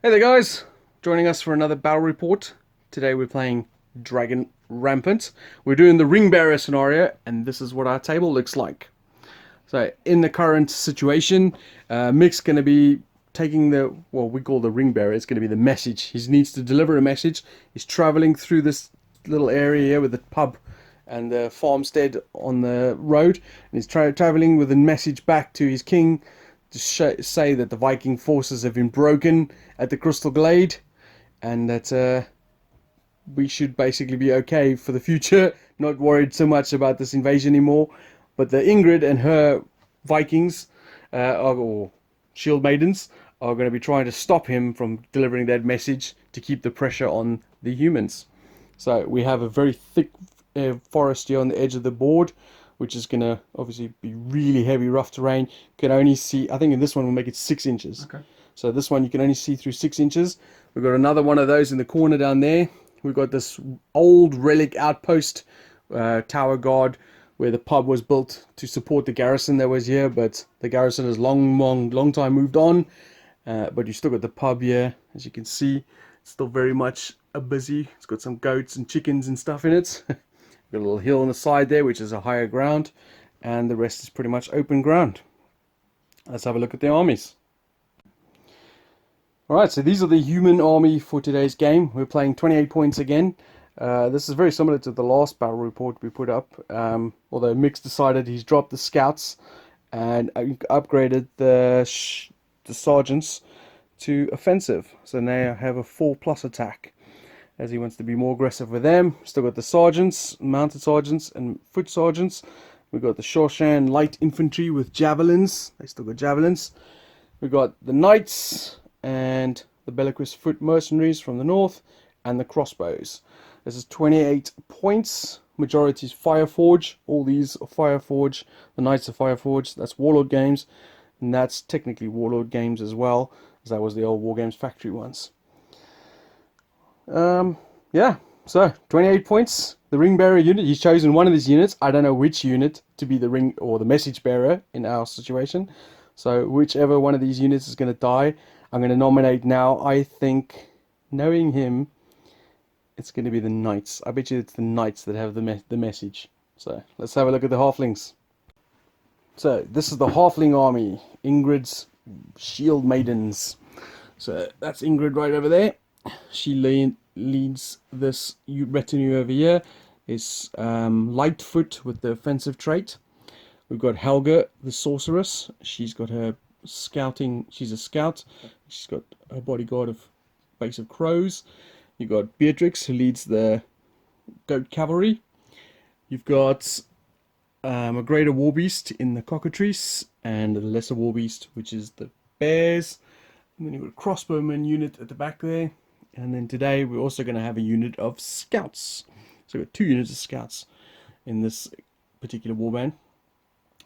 Hey there guys, joining us for another battle report. Today we're playing Dragon Rampant. We're doing the Ringbearer scenario and this is what our table looks like. So in the current situation, Mick's going to be taking what we call the Ringbearer. It's going to be the message. He needs to deliver a message. He's traveling through this little area here with the pub and the farmstead on the road. And he's traveling with a message back to his king to say that the Viking forces have been broken at the Crystal Glade, and that we should basically be okay for the future, not worried so much about this invasion anymore. But the Ingrid and her Vikings, or Shield Maidens, are going to be trying to stop him from delivering that message to keep the pressure on the humans. So we have a very thick forest here on the edge of the board, which is going to obviously be really heavy, rough terrain. You can only see, I think in this one we'll make it 6 inches. Okay. So this one you can only see through 6 inches. We've got another one of those in the corner down there. We've got this old relic outpost tower guard where the pub was built to support the garrison that was here, but the garrison has long time moved on. But you still got the pub here, as you can see. It's still very much a busy. It's got some goats and chickens and stuff in it. Got a little hill on the side there, which is a higher ground, and the rest is pretty much open ground. Let's have a look at the armies. Alright, so these are the human army for today's game. We're playing 28 points again. This is very similar to the last battle report we put up, although Mix decided he's dropped the scouts and upgraded the sergeants to offensive. So now I have a 4+ attack, as he wants to be more aggressive with them. Still got the sergeants, mounted sergeants, and foot sergeants. We've got the Shoshan light infantry with javelins. They still got javelins. We've got the knights and the Bellicus foot mercenaries from the north, and the crossbows. This is 28 points. Majority is Fireforge. All these are Fireforge. The knights are Fireforge. That's Warlord Games, and that's technically Warlord Games as well, as that was the old War Games factory ones. Yeah, so 28 points. The ring bearer unit, he's chosen one of these units. I don't know which unit to be the ring or the message bearer in our situation. So whichever one of these units is going to die, I'm going to nominate now. I think, knowing him, it's going to be the knights. I bet you it's the knights that have the message. So let's have a look at the halflings. So this is the halfling army, Ingrid's shield maidens. So that's Ingrid right over there. She leads this retinue over here. It's Lightfoot with the offensive trait. We've got Helga, the sorceress. She's got her scouting. She's a scout. She's got a bodyguard of base of crows. You've got Beatrix, who leads the goat cavalry. You've got a greater warbeast in the cockatrice, and the lesser warbeast, which is the bears. And then you've got a crossbowman unit at the back there. And then today we're also going to have a unit of scouts. So we've got 2 units of scouts in this particular warband.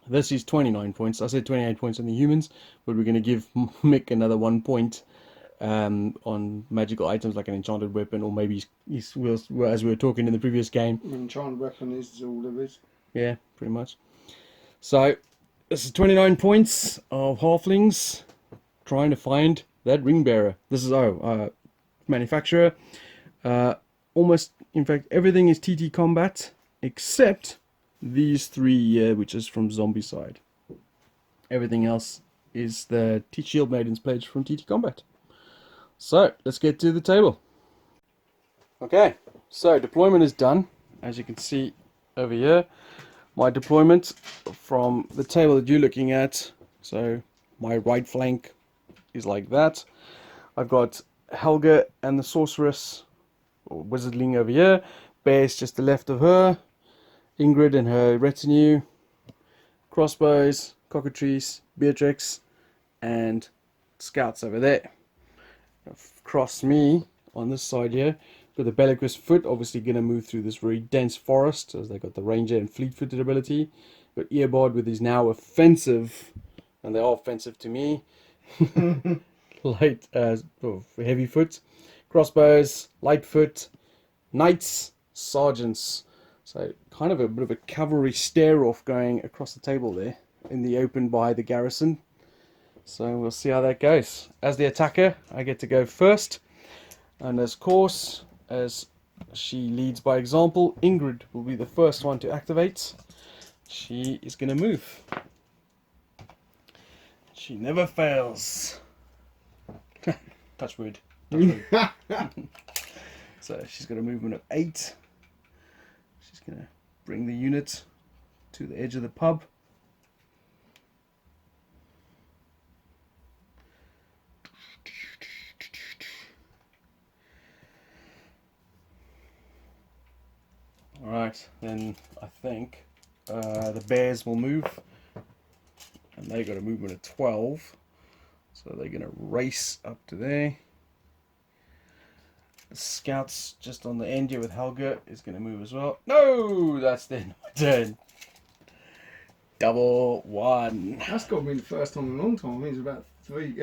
This is 29 points. I said 28 points on the humans, but we're going to give Mick another 1 point on magical items like an enchanted weapon, or maybe as we were talking in the previous game. Enchanted weapon is all there is. Yeah, pretty much. So this is 29 points of halflings trying to find that ring bearer. This is manufacturer. Almost, in fact, everything is TT combat except these 3 here, which is from zombie side. Everything else is the Shield Maidens pledge from TT combat. So let's get to the table. Okay, so deployment is done, as you can see over here. My deployment from the table that you're looking at. So my right flank is like that. I've got Helga and the sorceress or wizardling over here. Bear's just the left of her. Ingrid and her retinue. Crossbows, cockatrice, Beatrix, and scouts over there. Across me on this side here, got the Bellicus foot, obviously going to move through this very dense forest, as they got the ranger and fleet-footed ability. Got Earbard with his now offensive, and they are offensive to me. Light, heavy foot, crossbows, light foot, knights, sergeants. So kind of a bit of a cavalry stare-off going across the table there in the open by the garrison. So we'll see how that goes. As the attacker, I get to go first. And of course, as she leads by example, Ingrid will be the first one to activate. She is going to move. She never fails. Touch wood. Touch wood. So she's got a movement of 8. She's going to bring the unit to the edge of the pub. Alright, then I think the bears will move. And they got a movement of 12. So they're going to race up to there. The scouts just on the end here with Helga is going to move as well. No! That's then my turn. Double 1. That's got to be the first time in a long time. I mean, it's about 3.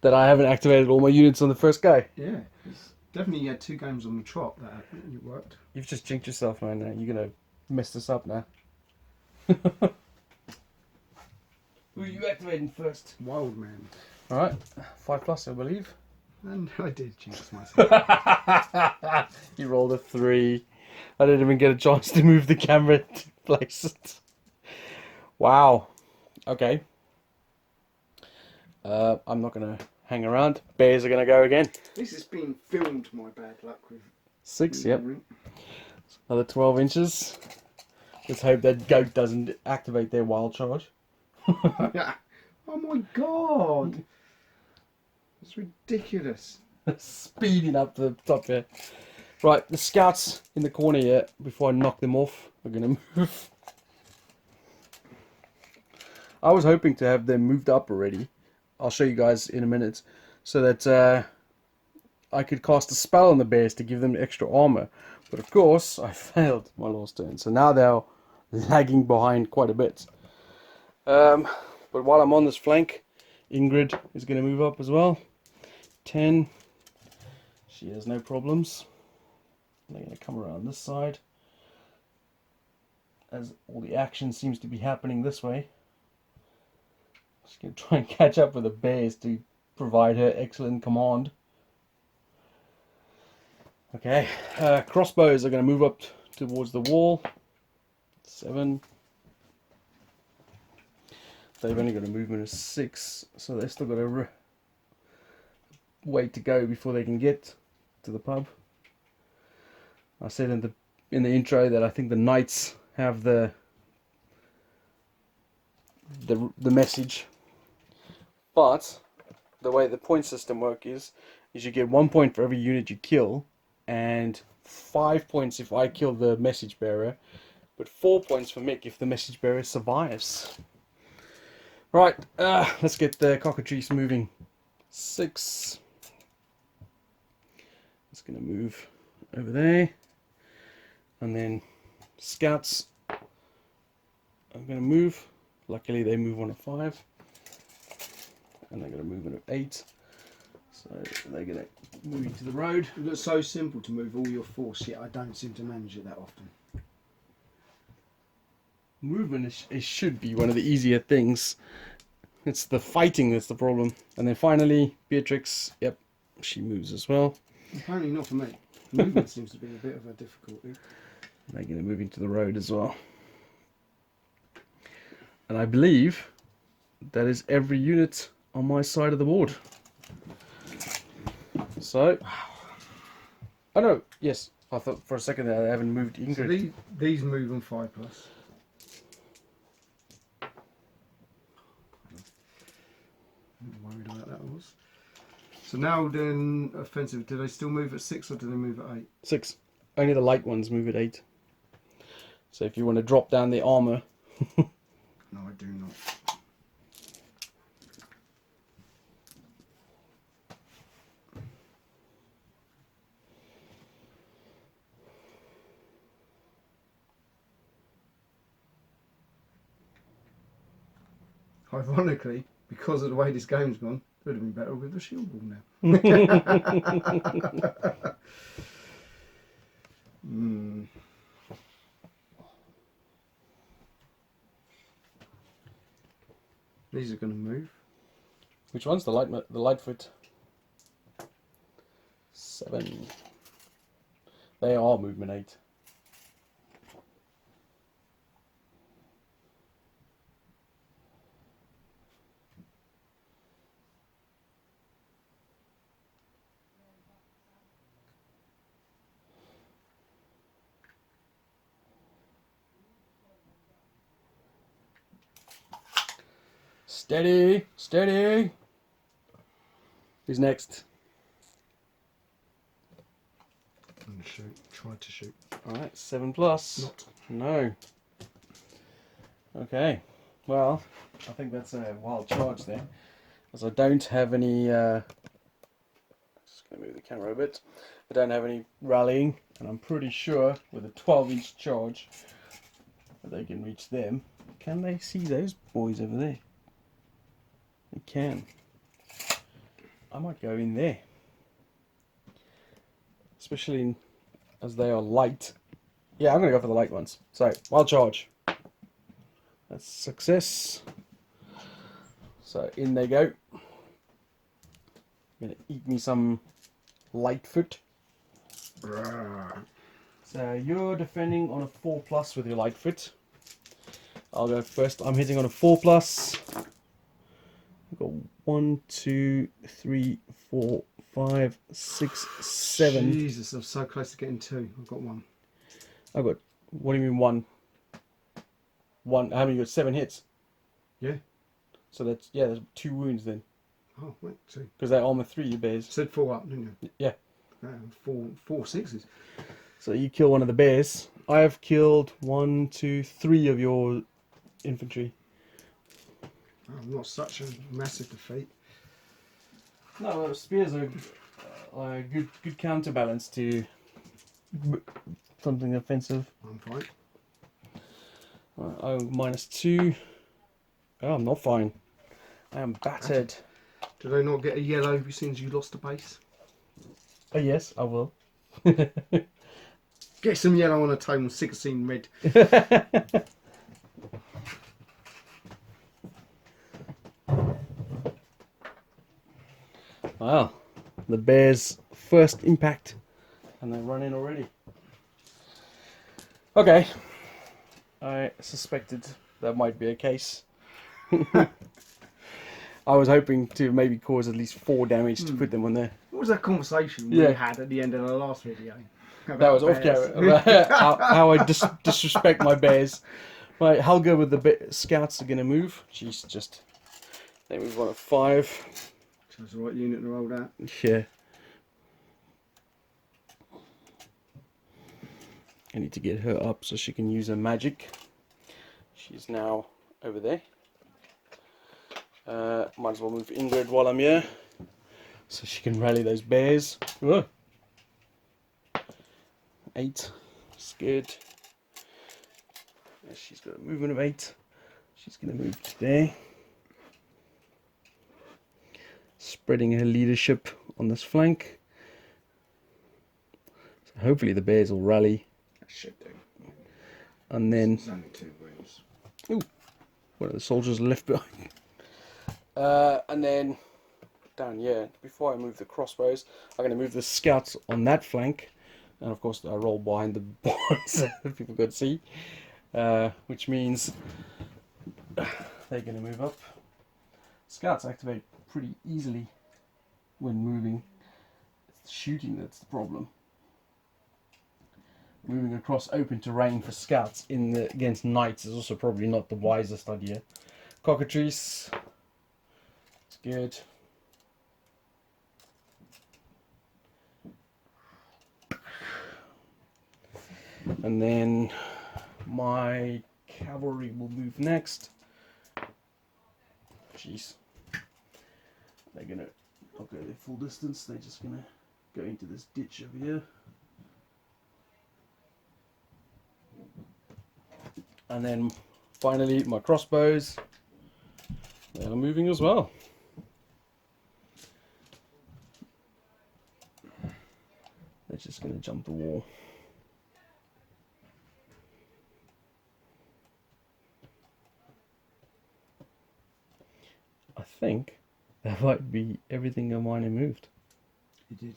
That I haven't activated all my units on the first go. Yeah, it's definitely you had 2 games on the trot that it worked. You've just jinxed yourself, man. You're going to mess this up now. Who are you activating first? Wild man. Alright, 5+, I believe. And I did jinx myself. You rolled a 3. I didn't even get a chance to move the camera to place it. Wow. Okay. I'm not going to hang around. Bears are going to go again. This has been filmed, my bad luck with 6, yep. Another 12 inches. Let's hope that goat doesn't activate their wild charge. Oh my god! It's ridiculous. Speeding up the top here. Right, the scouts in the corner here, before I knock them off, are going to move. I was hoping to have them moved up already. I'll show you guys in a minute. So that I could cast a spell on the bears to give them extra armor. But of course, I failed my last turn. So now they're lagging behind quite a bit. But while I'm on this flank, Ingrid is going to move up as well. 10. She has no problems. They're going to come around this side, as all the action seems to be happening this way. She's going to try and catch up with the bears to provide her excellent command. Okay, crossbows are going to move up towards the wall. 7. They've only got a movement of 6, so they've still got a way to go before they can get to the pub. I said in the intro that I think the knights have the message, but the way the point system works is you get 1 point for every unit you kill, and 5 points if I kill the message bearer, but 4 points for Mick if the message bearer survives. Right, let's get the cockatrice moving. 6. It's going to move over there. And then scouts are going to move. Luckily they move on a 5. And they're going to move on an 8. So they're going to move into the road. It looks so simple to move all your force, yet I don't seem to manage it that often. Movement it should be one of the easier things. It's the fighting that's the problem. And then finally, Beatrix, yep, she moves as well. Apparently not for me. Movement seems to be a bit of a difficulty. They're going to move into the road as well. And I believe that is every unit on my side of the board. So, oh no, yes, I thought for a second that I haven't moved Ingrid. So these move on 5+. I'm worried about that was. So now then, offensive, do they still move at 6 or do they move at 8? 6. Only the light ones move at 8. So if you want to drop down the armor. No, I do not. Ironically, because of the way this game's gone, it would have been better with the shield wall now. These are going to move. Which one's the Lightfoot? 7. They are movement 8. Steady, steady. Who's next? I'm going to shoot. Try to shoot. Alright, 7 plus. Not. No. Okay. Well, I think that's a wild charge there. As I don't have any... just going to move the camera a bit. I don't have any rallying. And I'm pretty sure with a 12-inch charge that they can reach them. Can they see those boys over there? They can. I might go in there. Especially as they are light. Yeah, I'm going to go for the light ones. So, wild charge. That's success. So, in they go. Going to eat me some Lightfoot. So, you're defending on a 4 plus with your Lightfoot. I'll go first. I'm hitting on a 4 plus. I've got 1, 2, 3, 4, 5, 6, 7. Jesus, I'm so close to getting 2. I've got 1. I've got, what do you mean 1? 1, how many? You got 7 hits? Yeah. So that's, yeah, there's 2 wounds then. Oh, wait, 2. Because they're armor 3, you bears. Said 4 up, didn't you? Yeah. 4 6s. So you kill one of the bears. I have killed 1, 2, 3 of your infantry. Oh, not such a massive defeat. No, spears are a good counterbalance to something offensive. I'm fine. Oh, -2. Oh, I'm not fine. I am battered. Did I not get a yellow since you lost a base? Oh yes, I will. Get some yellow on a table, 16 red. Wow, the bears' first impact, and they run in already. Okay, I suspected that might be a case. I was hoping to maybe cause at least 4 damage to put them on there. What was that conversation we had at the end of the last video? That was off camera. How I disrespect my bears. Right, Helga with the scouts are going to move. She's just... They move on at 5. Shows the right unit to roll out. Yeah. I need to get her up so she can use her magic. She's now over there. Might as well move Ingrid while I'm here, so she can rally those bears. Whoa. 8. Scared. She's got a movement of 8. She's going to move to there. Spreading her leadership on this flank. So hopefully the bears will rally. That should do. And then... It's only 2 wounds. Ooh, one of the soldiers left behind. And then down here, before I move the crossbows, I'm going to move the scouts on that flank. And of course I roll behind the board so people could see. Which means they're going to move up. Scouts activate pretty easily when moving. It's the shooting that's the problem. Moving across open terrain for scouts against knights is also probably not the wisest idea. Cockatrice. It's good. And then my cavalry will move next. Jeez. They're gonna not go their full distance, they're just gonna go into this ditch over here. And then finally my crossbows. They are moving as well. They're just gonna jump the wall. think that might be everything of mine moved. You did.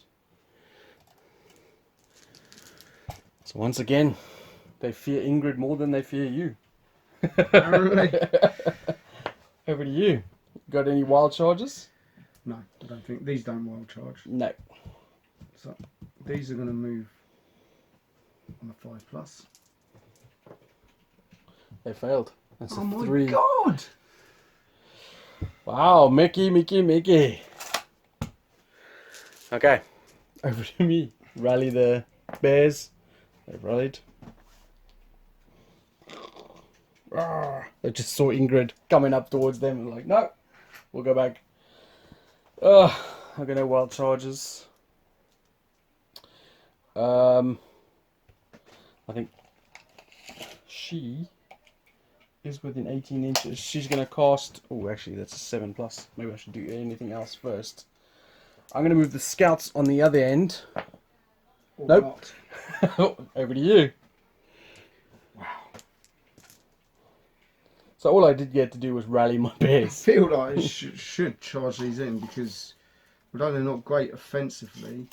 So once again, they fear Ingrid more than they fear you. Apparently. Over to you. Got any wild charges? No, I don't think. These don't wild charge. No. So these are going to move on a 5+. They failed. That's Oh a my 3. god! Wow, Mickey. Okay, over to me. Rally the bears. They've rallied. They just saw Ingrid coming up towards them and like, no, we'll go back. I got no wild charges. I think she is within 18 inches. She's going to cast... Oh, actually, that's a 7+. Maybe I should do anything else first. I'm going to move the scouts on the other end. Or Nope. not. Over to you. Wow. So all I did get to do was rally my I bears. feel like I should charge these in because although they're not great offensively,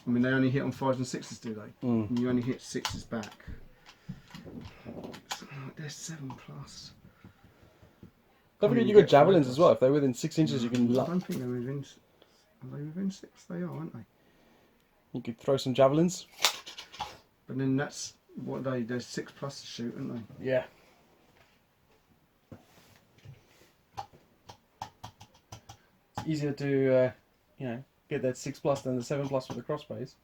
I mean they only hit on 5s and 6s, do they? Mm. And you only hit 6s back. So, they're 7+. Don't forget you you got get javelins 5+. as well. If they're within 6 inches, you can... I don't think they're within. Are they within 6? They are, aren't they? You could throw some javelins. But then that's what they're 6+ to shoot, aren't they? Yeah. It's easier to, get that 6+ than the 7+ with the crossbows.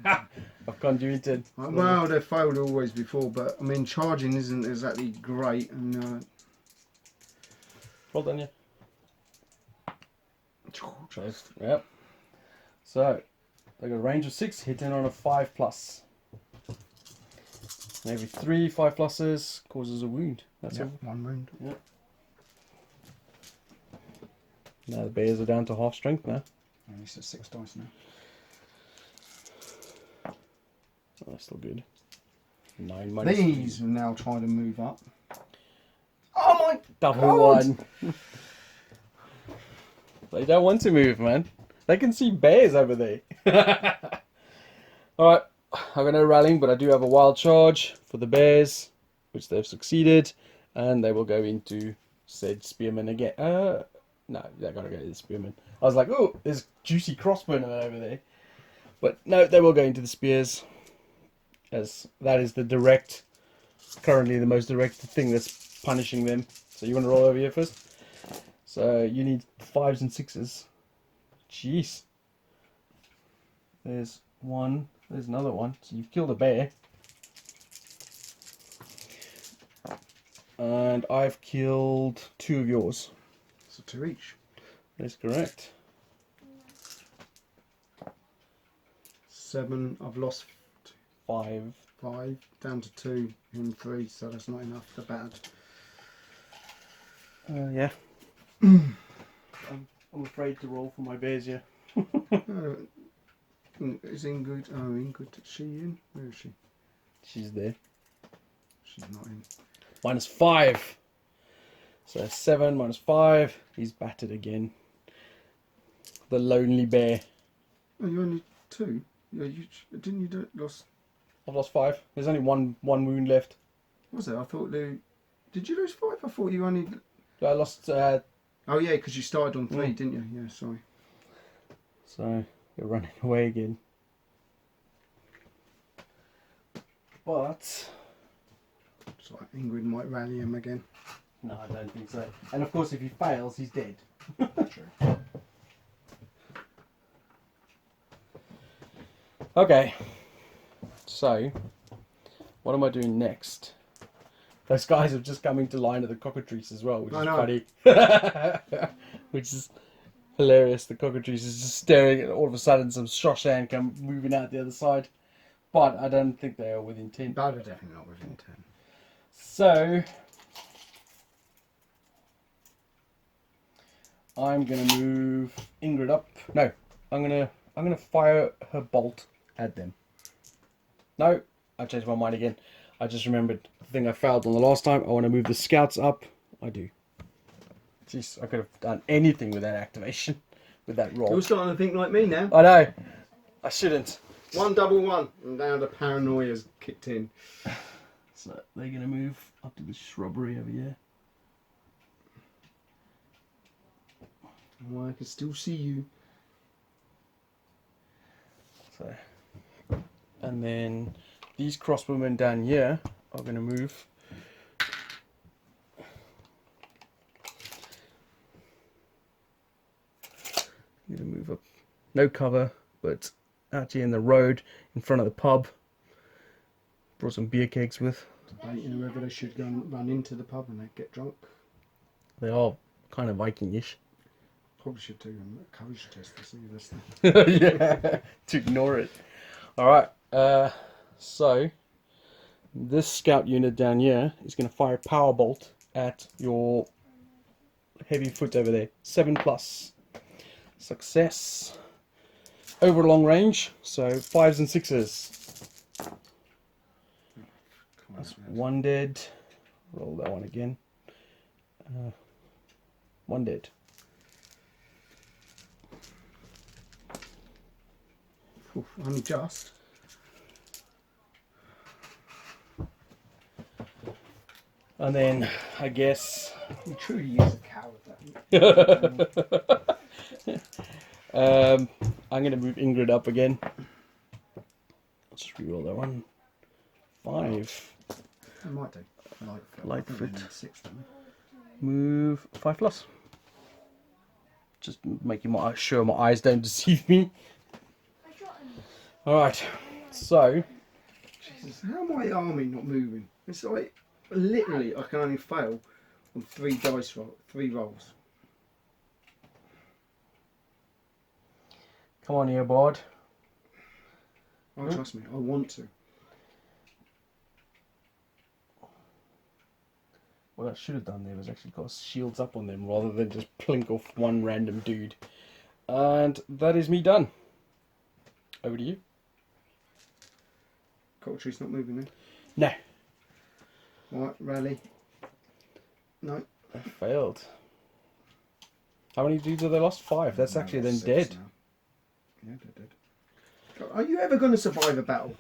Yeah. I've conned you into... Well, they've failed always before, but I mean, charging isn't exactly great, and Well done, yeah. Yep. So, they got a range of 6, hitting on a 5+. And every 3 5+s causes a wound. That's all. 1 wound. Yep. Now the bears are down to half strength now. And it's at 6 dice now. Oh, that's still good. 9 minus These are now trying to move up. Oh my double God. 1. They don't want to move, man. They can see bears over there. Alright, I've got no rallying, but I do have a wild charge for the bears, which they've succeeded, and they will go into said spearman again. No, they gotta go to the spearman. I was like, oh, there's juicy crossbowmen over there. But no, they will go into the spears, as that is currently the most direct thing that's punishing them. So you want to roll over here first? So you need 5s and 6s. Jeez. There's one. There's another one. So you've killed a bear. And I've killed 2 of yours. So 2 each. That's correct. 7. I've lost 5. 5 down to 2 and 3, so that's not enough. They're bad. Yeah. I'm afraid to roll for my bears here. Is Ingrid? Oh, Ingrid. Is she in? Where is she? She's there. She's not in. -5. So 7 minus 5. He's battered again. The lonely bear. Oh, you only 2. Yeah, didn't you lost? I've lost 5. There's only one wound left. What was it? I thought did you lose 5? I thought you only. I lost. Oh yeah, because you started on 3, didn't you? Yeah, sorry. So you're running away again. But So Ingrid might rally him again. no, I don't think so. And of course, if he fails, he's dead. True. Okay. So, what am I doing next? Those guys have just come into line at the cockatrice as well, which is funny. Which is hilarious. The cockatrice is just staring, and all of a sudden some Shoshan come moving out the other side. But I don't think they are within 10. No, they're definitely not within 10. So, I'm gonna move Ingrid up. No, I'm gonna fire her bolt at them. No, I changed my mind again. I just remembered the thing I failed on the last time. I want to move the scouts up. I do. Jeez, I could have done anything with that activation, with that roll. You're starting to think like me now. I know. I shouldn't. 1-1-1. And now the paranoia's kicked in. So they're going to move up to the shrubbery over here. Oh, I can still see you. So, and then these crossbowmen down here are going to move. Going to move up. No cover, but out here in the road, in front of the pub. Brought some beer kegs with. Debating whether they should go and run into the pub and they get drunk. They are kind of Viking-ish. Probably should do a courage test to see this. Yeah, to ignore it. Alright, so this scout unit down here is going to fire a power bolt at your heavy foot over there. 7+. Success. Over long range, so 5s and 6s. That's 1 dead. Roll that one again. 1 dead. Oof, only just. And then, I guess... He truly is a coward, that. I'm going to move Ingrid up again. Let's reroll that one. 5. I might do. Light foot. 6 then. Move 5+. Just making sure my eyes don't deceive me. Alright, so... Jesus, how am my army not moving? It's like, literally, I can only fail on 3 rolls. Come on here, bud. Oh, trust me, I want to. What I should have done there was actually got shields up on them rather than just plink off one random dude. And that is me done. Over to you. Cocktree's not moving then. No. Right, rally. No. I failed. How many dudes have they lost? 5. That's actually then dead. Now. Yeah, they're dead. Are you ever going to survive a battle?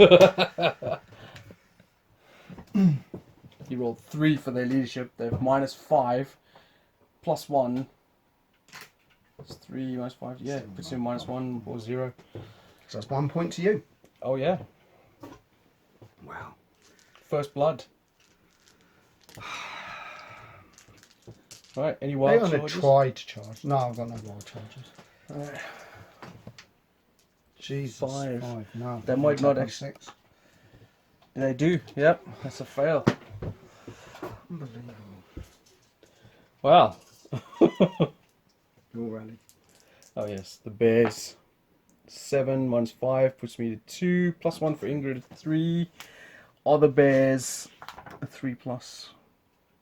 You rolled 3 for their leadership. They're -5, +1. It's 3 minus 5. Yeah, puts in -1 or 0. So that's 1 point to you. Oh yeah. Wow. First blood. Right, any They're wild going to charges? try to charge. No, I've got no wild charges. Jesus. 5. No. They might not actually. 6. They do. Yep, that's a fail. Unbelievable. Wow. Your rally. Oh yes, the bears. 7 minus 5 puts me to 2. +1 for Ingrid, 3. Other bears, a 3+.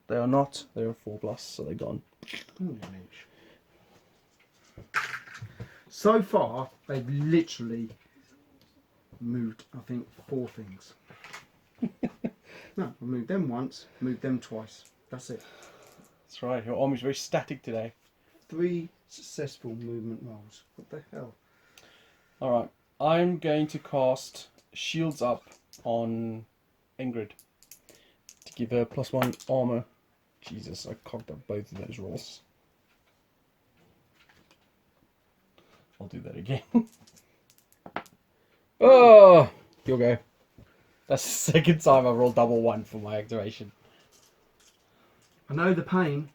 They are not. They're a 4+, so they're gone. So far, they've literally moved, I think, 4 things. No, I've moved them once, moved them twice. That's it. That's right. Your army's very static today. 3 successful movement rolls. What the hell? Alright, I'm going to cast Shields Up on Ingrid to give her +1 armor. Jesus, I cocked up both of those rolls. I'll do that again. Oh, you'll go. That's the second time I've rolled double 1 for my activation. I know the pain.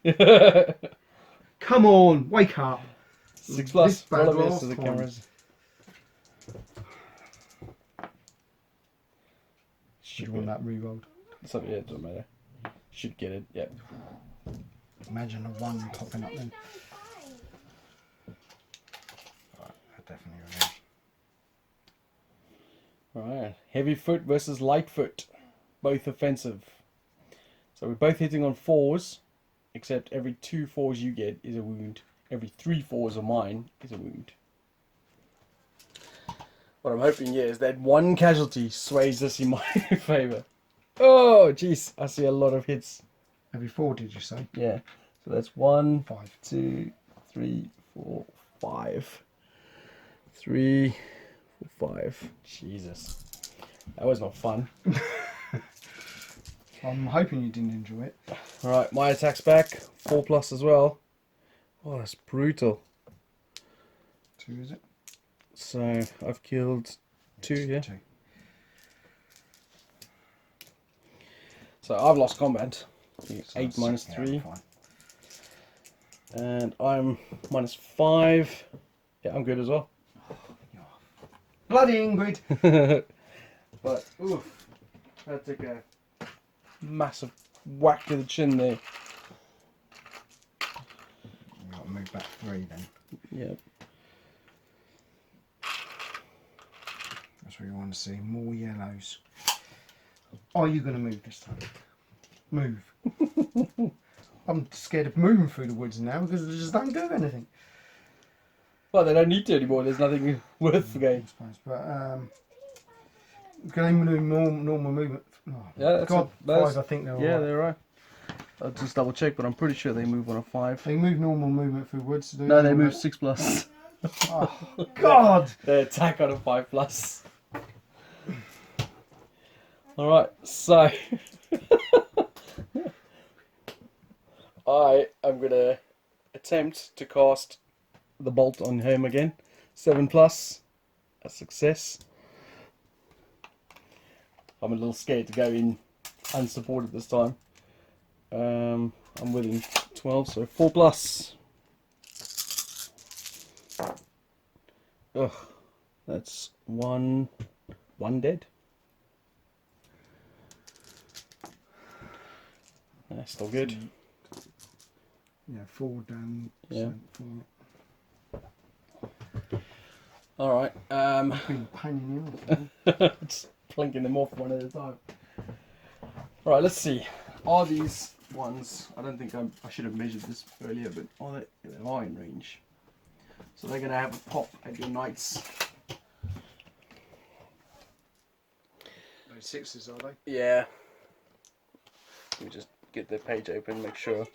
Come on, wake up. 6+. This bad Roll a miss last to the time. cameras. Should you want that re-rolled? So, yeah, it doesn't matter. Should get it, yep. Imagine a 1 popping up then. Right, I definitely remember. Alright, heavy foot versus light foot. Both offensive. So we're both hitting on 4s, except every 2 4s you get is a wound. Every 3 4s of mine is a wound. What I'm hoping here is that 1 casualty sways this in my favour. Oh, jeez, I see a lot of hits. Every 4, did you say? Yeah, So that's 1, 5. 2, 3, 4, 5. 3, 4, 5. Jesus. That was not fun. I'm hoping you didn't enjoy it. Alright, my attack's back. 4+ as well. Oh, that's brutal. 2, is it? So I've killed 2, yeah. 2. So I've lost combat. So 8 minus 3. fine. And I'm minus 5. Yeah, I'm good as well. Bloody Ingrid! But, oof. That took a massive whack to the chin there. We've got to move back 3 then. Yeah. That's what you want to see. More yellows. Are you going to move this time? Move. I'm scared of moving through the woods now because they just don't do anything. Well, they don't need to anymore. There's nothing worth the game. I suppose. But can they move normal movement? Oh, Yeah, that's God, that's, 5. I think they're all yeah, right. they're right. I'll just double check, but I'm pretty sure they move on a 5. They move normal movement through woods. Do No, they move 6+. Oh God! They attack on a 5+. Alright, so I am gonna attempt to cast the bolt on him again. 7+. A success. I'm a little scared to go in unsupported this time. I'm within 12, so 4+. Ugh, that's one dead. That's still good. Yeah, 4 down. Yeah. 4. Alright, Been a pain in the ass. just plinking them off one at a time. Alright, let's see. Are these ones, I don't think I should have measured this earlier, but they are in range. So they're going to have a pop at your knights. Those 6s, are they? Yeah. Let me just get the page open, make sure.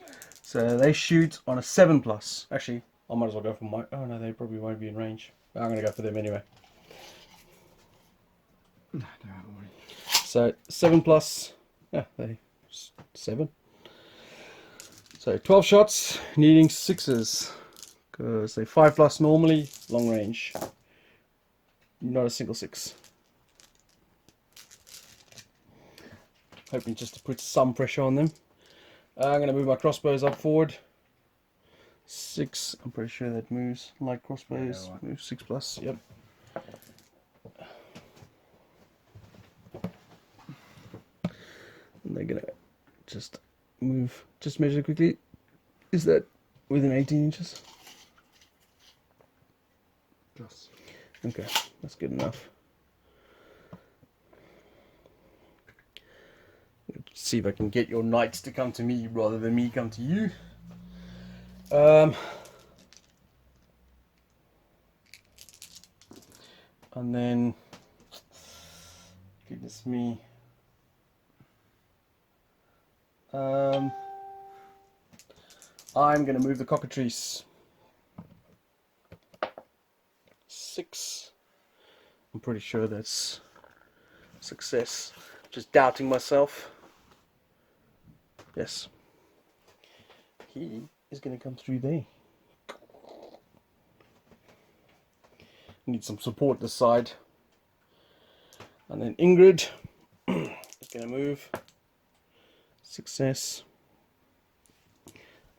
So they shoot on a 7+. Actually, I might as well go for my... Oh no, they probably won't be in range. But I'm going to go for them anyway. No, don't worry. So 7+. Yeah, they 7. So 12 shots, needing 6s. Because they 5+ normally, long range. Not a single 6. Hoping just to put some pressure on them. I'm going to move my crossbows up forward. 6, I'm pretty sure that moves. Light crossbows, Yeah, right. move 6+, yep. And they're going to just move, just measure quickly. Is that within 18 inches? Just. Okay, that's good enough. Let's see if I can get your knights to come to me rather than me come to you. And then, goodness me. I'm going to move the cockatrice. 6. I'm pretty sure that's success. Just doubting myself. Yes. He is going to come through there. Need some support this side. And then Ingrid is going to move. Success.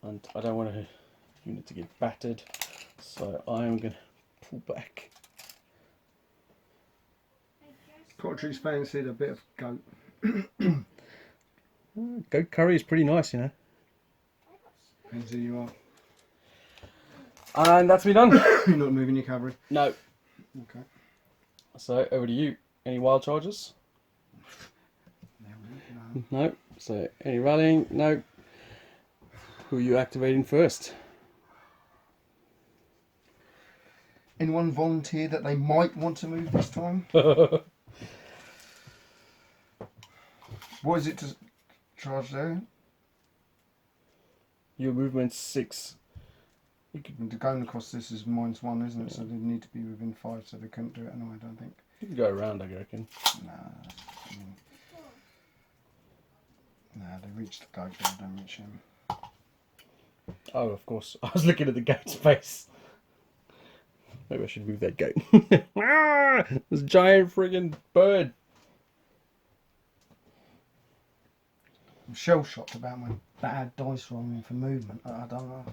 And I don't want a unit to get battered, so I'm going to pull back. Cockatrice fancied a bit of goat. Goat curry is pretty nice, you know. Depends who you are. And that's me done. You're not moving your cavalry. No. Okay. So over to you. Any wild charges? No. No. So any rallying? No. Who are you activating first? Anyone volunteer that they might want to move this time? What is it to charge there? Your movement's 6. You could, And going across this is -1, isn't it? So they need to be within 5, so they couldn't do it anyway, I don't think. you can go around, I reckon. Nah, I mean, nah, they reach the goat, but they don't reach him. Oh, of course. I was looking at the goat's face. Maybe I should move that goat. Ah, this giant friggin' bird. I'm shell shocked about my bad dice rolling for movement. I don't know.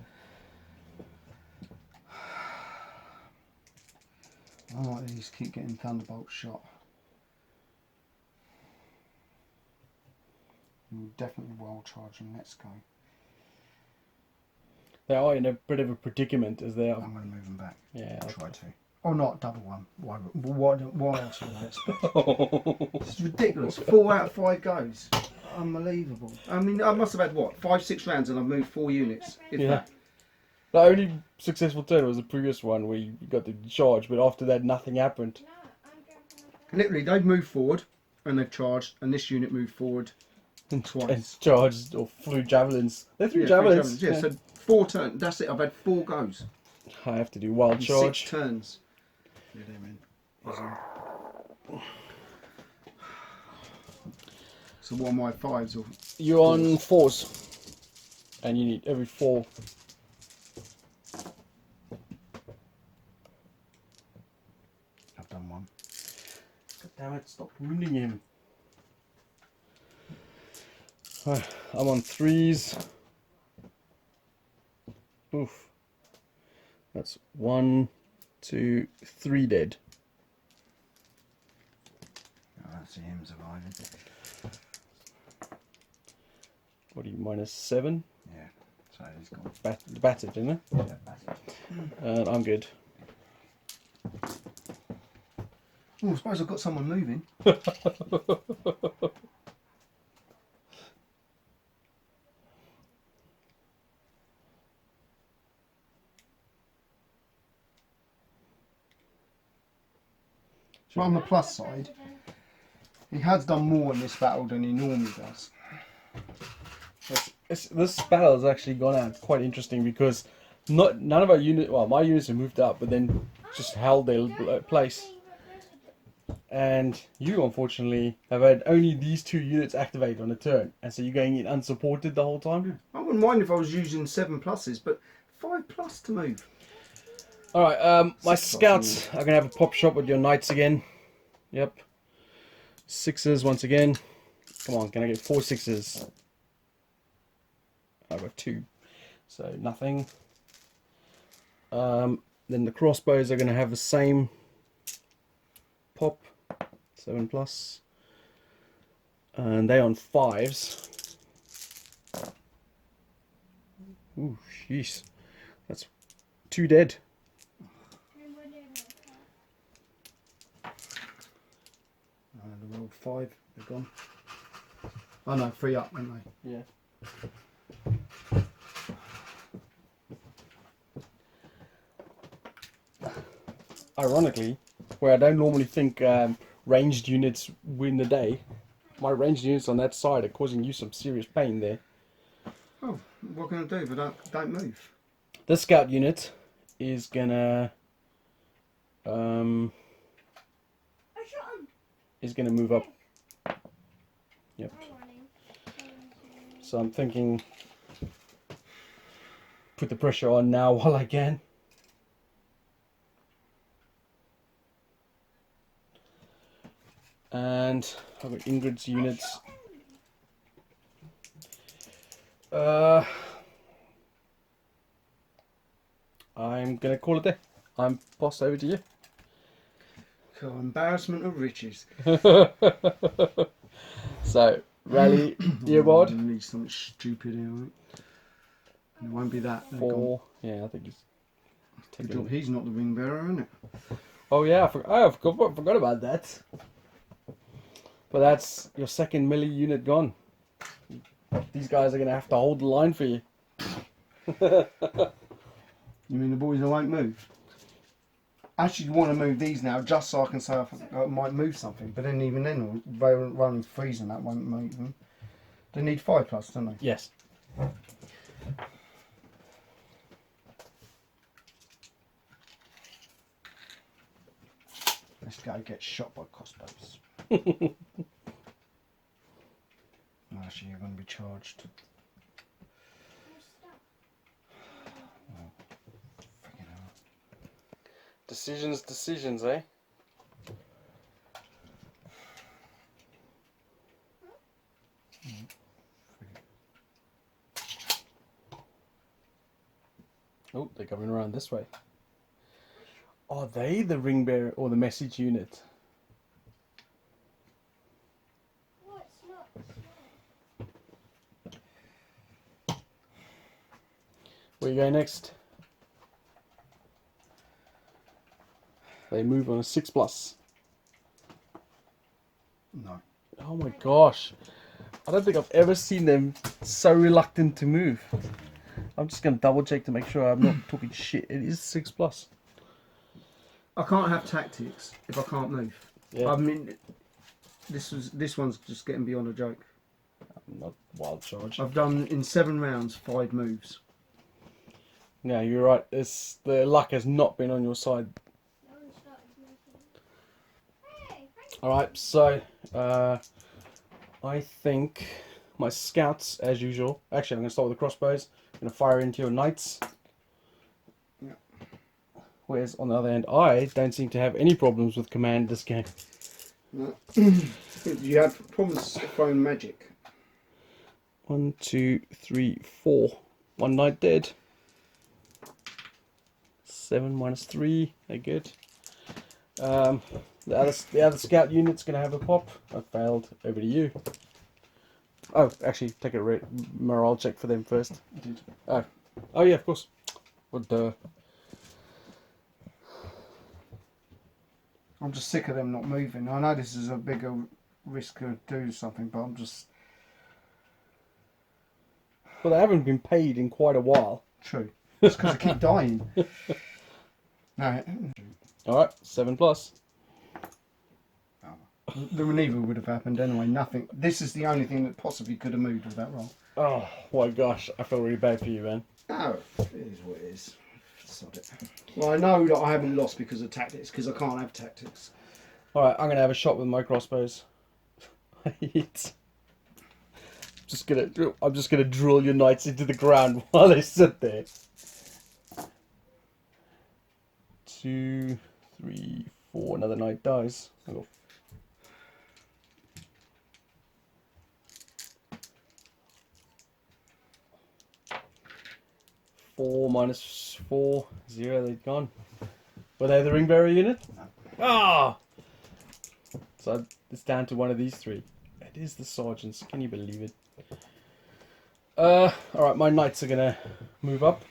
I like these keep getting thunderbolt shot. We'll definitely wild charge them. Let's go. They are in a bit of a predicament as they are. I'm going to move them back. Yeah. I'll try to. Or not, double one. Why else would I expect? This is ridiculous. 4 out of 5 goes. Unbelievable. I mean, I must have had what, 5-6 rounds, and I've moved 4 units. If Yeah. that. The only successful turn was the previous one where you got the charge, but after that nothing happened. Literally, they've moved forward and they've charged, and this unit moved forward twice. And charged or flew javelins. They threw Yeah, javelins. Yeah, so 4 turns. That's it. I've had 4 goes. I have to do wild And charge. 6 turns. Yeah, they're in. So what am I, 5s or? You're on 4s. And you need every 4. I've done 1. God damn it, stop wounding him. I'm on 3s. Oof. That's 1, 2, 3 dead. I don't see him surviving. What are you, -7? Yeah, so he's gone. Battered, isn't it? Yeah, that's it. And I'm good. Oh, I suppose I've got someone moving. But on the plus side, he has done more in this battle than he normally does. This battle has actually gone out quite interesting because none of our units, well, my units have moved up, but then just held their place. And you, unfortunately, have had only these 2 units activate on a turn, and so you're going in unsupported the whole time. I wouldn't mind if I was using 7 pluses, but 5 plus to move. All right, my 6 scouts are gonna have a pop shot with your knights again. Yep, 6s once again. Come on, can I get 4 6s? I've got 2, so nothing. Then the crossbows are gonna have the same pop, 7 plus, and they on 5s. Ooh, jeez, that's 2 dead. The rolled 5, they're gone. Oh no, 3 up, aren't they? Yeah. Ironically, where I don't normally think ranged units win the day, my ranged units on that side are causing you some serious pain there. Oh, what can I do? But don't move. This scout unit is gonna move up. Yep. So I'm thinking, put the pressure on now while I can. And I've got Ingrid's units. I'm gonna call it there. I'm boss, over to you. Cool, embarrassment of riches. So, rally earbud. Need something stupid here, right? It won't be that. They're 4. Yeah, I think he's Good taking. job, he's not the ring bearer, isn't it? Oh yeah, I forgot about that. But that's your second melee unit gone. These guys are gonna have to hold the line for you. You mean the boys that won't move? Actually, you want to move these now just so I can say I might move something. But then even then, running freeze and that won't move them. They need 5 plus, don't they? Yes. this guy gets shot by crossbows. Actually, you're going to be charged. Oh, freaking hell. Decisions, eh? Oh, they're coming around this way. Are they the Ringbearer or the message unit? No, it's not. Where you going next? They move on a 6+. No. Oh my gosh. I don't think I've ever seen them so reluctant to move. I'm just going to double check to make sure I'm not talking shit. It is 6+. I can't have tactics if I can't move. Yeah. I mean, this one's just getting beyond a joke. Not wild charge. I've done in 7 rounds 5 moves. No, you're right. The luck has not been on your side. No one started moving. Hey, Alright, so I think my scouts, as usual. Actually, I'm going to start with the crossbows. I'm going to fire into your knights. Yeah. Whereas on the other hand, I don't seem to have any problems with command this game. No. You have problems throwing magic. 1, 2, 3, 4. One knight dead. 7 minus 3. They're good. The other scout unit's going to have a pop. I failed. Over to you. Oh, actually, take a morale check for them first. Oh, yeah, of course. What the? I'm just sick of them not moving. I know this is a bigger risk to do something, but I'm just... Well, they haven't been paid in quite a while. True. It's because I keep dying. No. Alright, 7+. Neither would have happened anyway. Nothing. This is the only thing that possibly could have moved with that roll. Oh my gosh, I feel really bad for you, man. Oh, it is what it is. Sod it. Well, I know that I haven't lost because of tactics, because I can't have tactics. Alright, I'm going to have a shot with my crossbows. I'm just gonna drill your knights into the ground while they sit there. 2, 3, 4. Another knight dies. I got 4 minus 4, 0. They're gone. Were they the Ringbearer unit? No. Ah! So it's down to one of these 3. It is the sergeants. Can you believe it? Alright, my knights are gonna move up.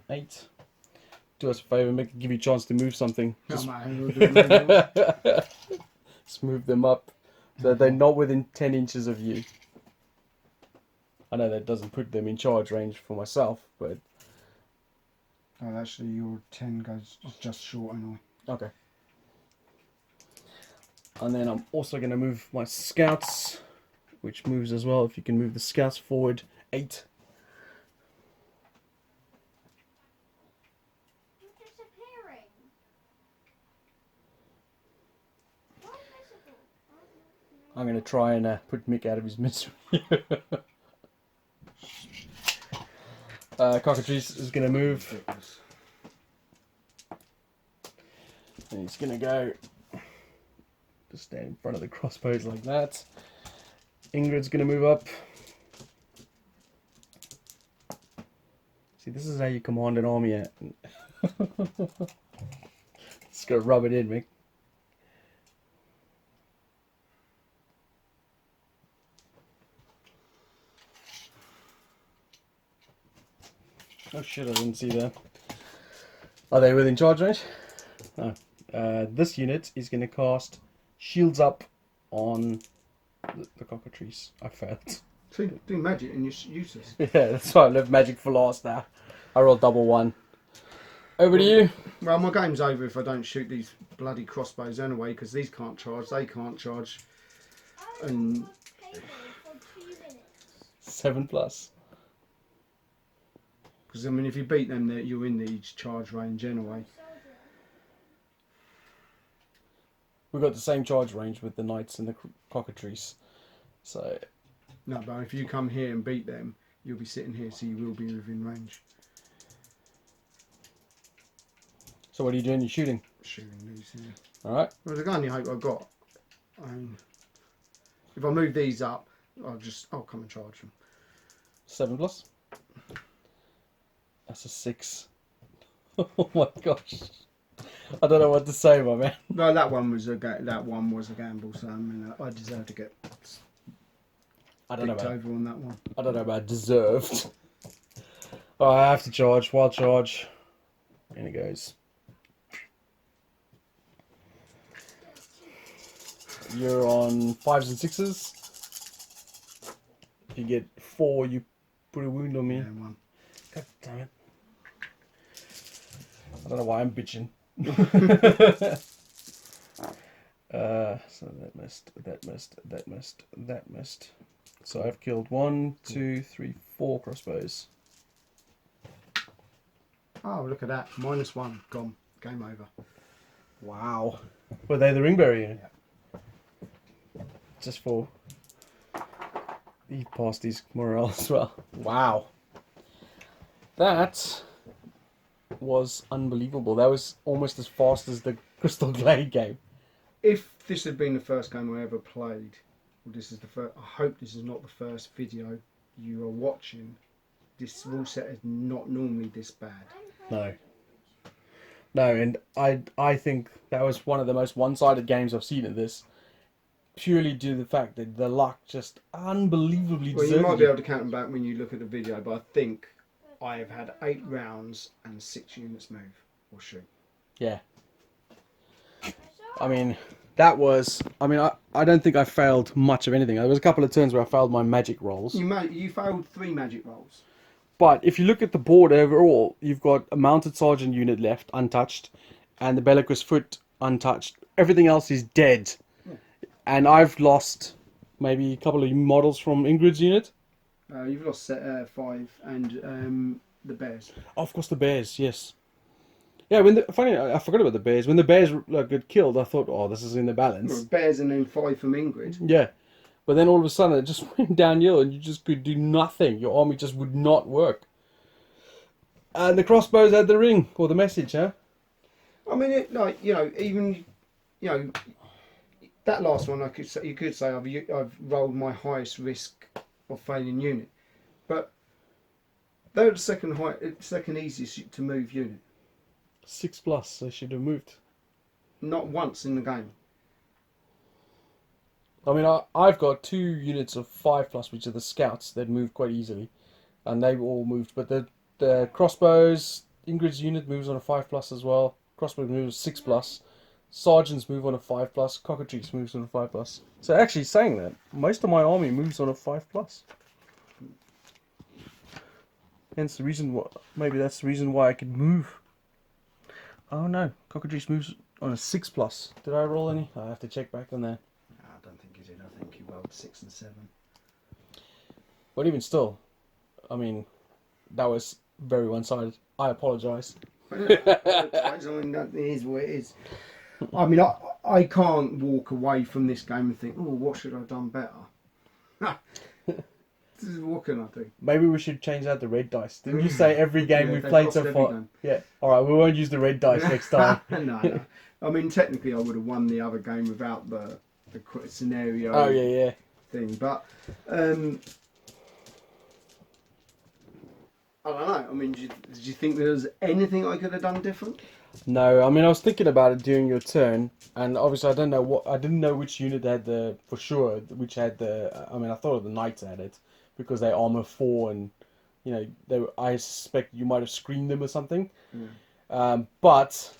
8. Do us a favour, give you a chance to move something. Just move them up so that they're not within 10 inches of you. I know that doesn't put them in charge range for myself, but... Oh, actually, your 10 goes just short anyway. Okay. And then I'm also going to move my scouts, which moves as well. If you can move the scouts forward, 8. you're disappearing. Why invisible? I'm going to try and put Mick out of his misery. Cockatrice is going to move. And he's going to go... Just stand in front of the crossbows like that. Ingrid's going to move up. See, this is how you command an army at. Just got to rub it in, Mick. Oh shit, I didn't see that. Are they within charge range? No. This unit is going to cast Shields Up on the Cockatrice. I failed. See, do magic and you're useless. Yeah, that's why I left magic for last now. I rolled double 1. Over to you. Well, my game's over if I don't shoot these bloody crossbows anyway, because these can't charge, they can't charge. And... For 2 minutes. 7+. Because, I mean, if you beat them, you're in the charge range anyway. We've got the same charge range with the knights and the cockatrice. So No, but if you come here and beat them, you'll be sitting here, so you will be within range. so what are you doing? You're shooting. Shooting these here. All right. Well, the only hope I've got. If I move these up, I'll come and charge them. 7+. That's a 6. Oh my gosh. I don't know what to say, my man. No, that one was a gamble, so I mean, I deserve to get I don't know picked about. over on that one. I don't know about deserved. Oh, I have to charge. Wild charge. In it goes. You're on 5s and 6s. If you get 4, you put a wound on me. Yeah, one. God damn it. I don't know why I'm bitching. So that missed. So I've killed 1, 2, 3, 4 crossbows. Oh, look at that. -1. Gone. Game over. Wow. Were they the Ringbearer unit? Yeah. Just for... He passed his morale as well. Wow. That was unbelievable. That was almost as fast as the Crystal Glade game. If this had been the first game I ever played, well, this is the first. I hope this is not the first video you are watching. This rule set is not normally this bad. No. No, and I think that was one of the most one-sided games I've seen of this. Purely due to the fact that the luck just unbelievably Well, you deserted might be able to count them back when you look at the video, but I think I have had 8 rounds and 6 units move or shoot. Yeah. I mean, that was... I mean, I don't think I failed much of anything. There was a couple of turns where I failed my magic rolls. You failed 3 magic rolls. But if you look at the board overall, you've got a mounted sergeant unit left, untouched, and the bellicose foot untouched. Everything else is dead. Yeah. And I've lost maybe a couple of models from Ingrid's unit. You've lost 5 and the bears. Oh, of course, the bears, yes. Yeah, I forgot about the bears. When the bears got killed, I thought, oh, this is in the balance. Well, bears and then 5 from Ingrid. Yeah. But then all of a sudden it just went downhill and you just could do nothing. Your army just would not work. And the crossbows had the ring, or the message, huh? I mean, even that last one, you could say I've rolled my highest risk of failing unit, but they're the second easiest to move unit. 6+, they should have moved. Not once in the game. I mean, I've got 2 units of 5+, which are the scouts that move quite easily. And they've all moved. But the crossbows, Ingrid's unit moves on a 5+ as well. Crossbows moves 6+. Sergeants move on a 5+. Cockatrice moves on a 5+. So actually saying that, most of my army moves on a 5+. Hence the reason why, maybe that's the reason why I could move. Oh no, Cockatrice moves on a 6+. Did I roll any? I have to check back on that. I don't think you did. I think you rolled 6 and 7. But even still, I mean, that was very one-sided. I apologise. I mean, that is what it is. I mean, I can't walk away from this game and think, oh, what should I have done better? What can I do? Maybe we should change out the red dice. Didn't you say every game Yeah, we've they've played lost so every far? game. Yeah. All right, we won't use the red dice next time. No. I mean, technically, I would have won the other game without the scenario Oh yeah. thing. But I don't know. I mean, did you think there was anything I could have done different? No, I mean I was thinking about it during your turn, and obviously I didn't know which unit had the for sure which had the. I mean I thought the knights had it because they armor 4 and I suspect you might have screened them or something. Yeah. But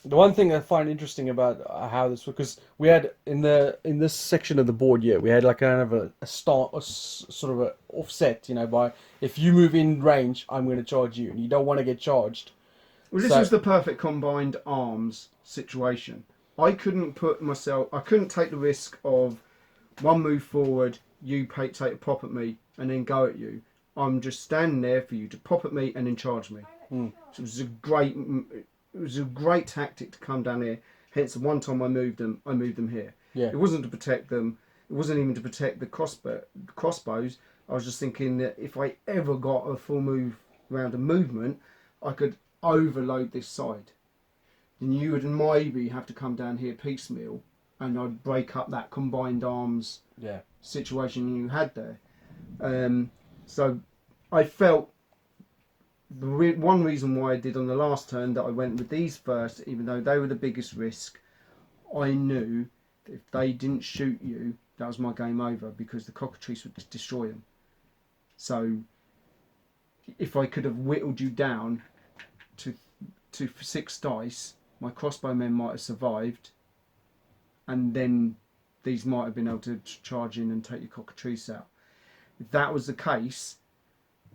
the one thing I find interesting about how this, because we had in this section of the board, we had like kind of a sort of a offset, by if you move in range, I'm going to charge you, and you don't want to get charged. Well, this was the perfect combined arms situation. I couldn't take the risk of one move forward, you take a pop at me, and then go at you. I'm just standing there for you to pop at me and then charge me. So it was a great tactic to come down here, Hence, the one time I moved them here. Yeah. It wasn't to protect them. It wasn't even to protect the crossbows. I was just thinking that if I ever got a full move round of movement, I could overload this side. And you would maybe have to come down here piecemeal, and I'd break up that combined arms situation you had there. So I felt one reason why I did on the last turn that I went with these first, even though they were the biggest risk, I knew that if they didn't shoot you, that was my game over, because the cockatrice would just destroy them. So if I could have whittled you down to 6 dice, my crossbowmen might have survived, and then these might have been able to charge in and take your cockatrice out. If that was the case,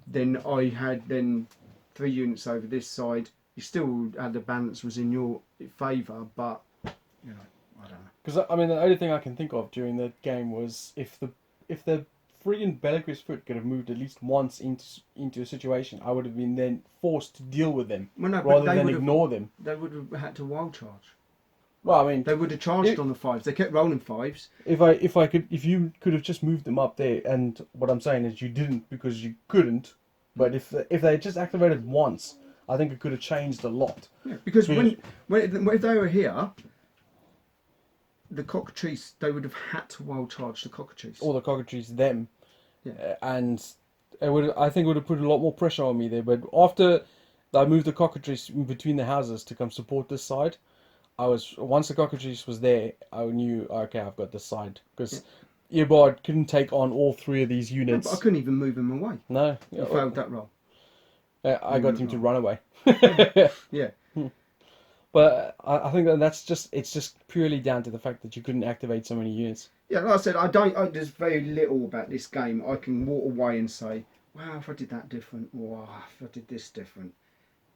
then I had 3 units over this side. You still had the balance was in your favour, but you know, I don't know. Because I mean, the only thing I can think of during the game was if the friggin' Bellatrix foot could have moved at least once into a situation, I would have been then forced to deal with them rather than ignore them. They would have had to wild charge. Well, I mean, they would have charged on the 5s. They kept rolling 5s. If you could have just moved them up there, and what I'm saying is you didn't because you couldn't. But if they had just activated once, I think it could have changed a lot. Yeah, because when if they were here, the cockatrice, they would have had to wild charge the cockatrice. Or the cockatrice them. Yeah. And I think it would have put a lot more pressure on me there. But after I moved the cockatrice in between the houses to come support this side, once the cockatrice was there, I knew, okay, I've got this side. Because Earbard couldn't take on all 3 of these units. No, but I couldn't even move him away. No. I failed that roll. I got him to run away. Yeah. But I think that it's just purely down to the fact that you couldn't activate so many units. Yeah, like I said, there's very little about this game I can walk away and say, wow, if I did that different, or if I did this different.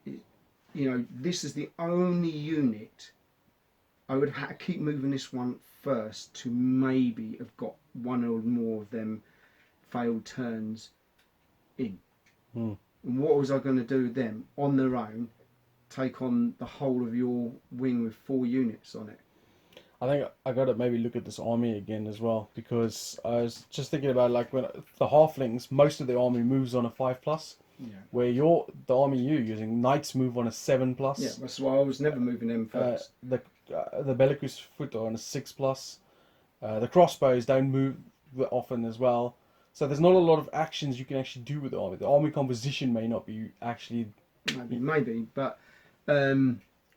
This is the only unit I would have to keep moving this one first to maybe have got one or more of them failed turns in. And what was I going to do with them on their own? Take on the whole of your wing with 4 units on it. I think I got to maybe look at this army again as well, because I was just thinking about when the halflings, most of the army moves on a 5+, where the army you're using, knights move on a 7+. Yeah, that's why I was never moving them first. The Bellatrix foot are on a 6+. The crossbows don't move often as well, so there's not a lot of actions you can actually do with the army. The army composition may not be actually maybe, but.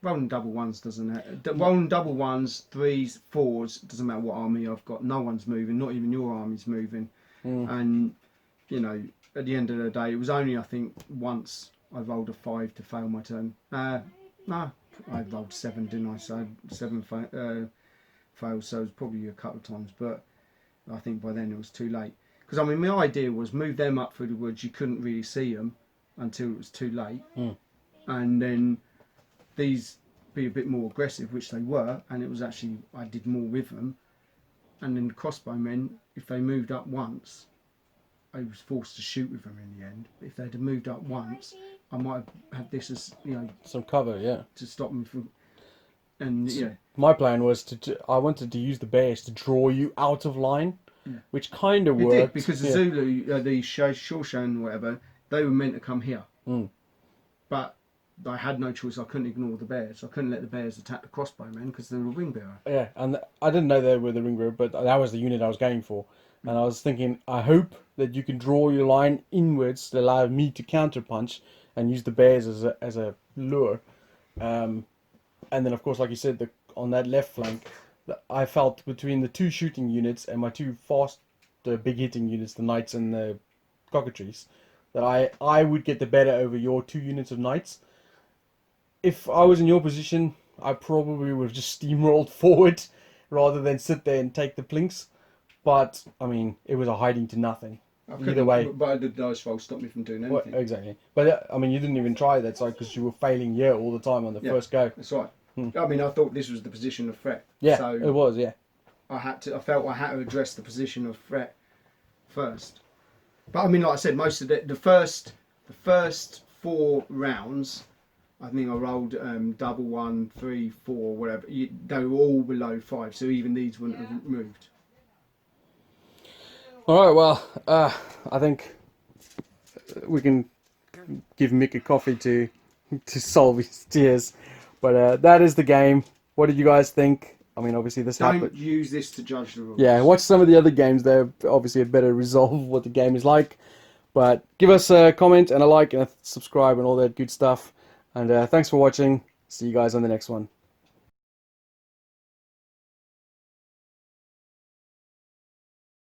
Rolling double ones doesn't matter. Rolling double ones, 3s, 4s, doesn't matter what army I've got. No one's moving, not even your army's moving. And, at the end of the day, it was only, I think, once I rolled a 5 to fail my turn. No, I rolled 7, didn't I? So 7 failed, so it was probably a couple of times. But I think by then it was too late. Because, I mean, my idea was move them up through the woods. You couldn't really see them until it was too late. And then these be a bit more aggressive, which they were, and it was actually, I did more with them. And then the crossbowmen, if they moved up once, I was forced to shoot with them in the end. If they'd have moved up once, I might have had this as, some cover, to stop them from, and My plan was I wanted to use the bears to draw you out of line, which kind of worked. It did, because the Zulu, the Shoshan, whatever, they were meant to come here. But I had no choice. I couldn't ignore the bears. I couldn't let the bears attack the crossbowmen because they were Ringbearer. Yeah, and I didn't know they were the Ringbearer, but that was the unit I was going for. And I was thinking, I hope that you can draw your line inwards to allow me to counterpunch and use the bears as a lure. And then, of course, like you said, on that left flank, I felt between the 2 shooting units and my 2 fast, big hitting units, the knights and the cockatrice, that I would get the better over your 2 units of knights. If I was in your position, I probably would have just steamrolled forward rather than sit there and take the plinks. But, I mean, it was a hiding to nothing. Either way. But the dice roll stopped me from doing anything. Well, exactly. But, I mean, you didn't even try that side because you were failing here all the time on the first go. That's right. I mean, I thought this was the position of threat. Yeah, so it was, yeah. I felt I had to address the position of threat first. But, I mean, like I said, most of the first 4 rounds, I think I rolled double 1, 3, 4, whatever. They were all below 5, so even these wouldn't have moved. All right, well, I think we can give Mick a coffee to solve his tears. But that is the game. What did you guys think? I mean, obviously this Don't happened. use this to judge the rules. Yeah, watch some of the other games. They're obviously a better resolve of what the game is like. But give us a comment and a like and a subscribe and all that good stuff. And thanks for watching. See you guys on the next one.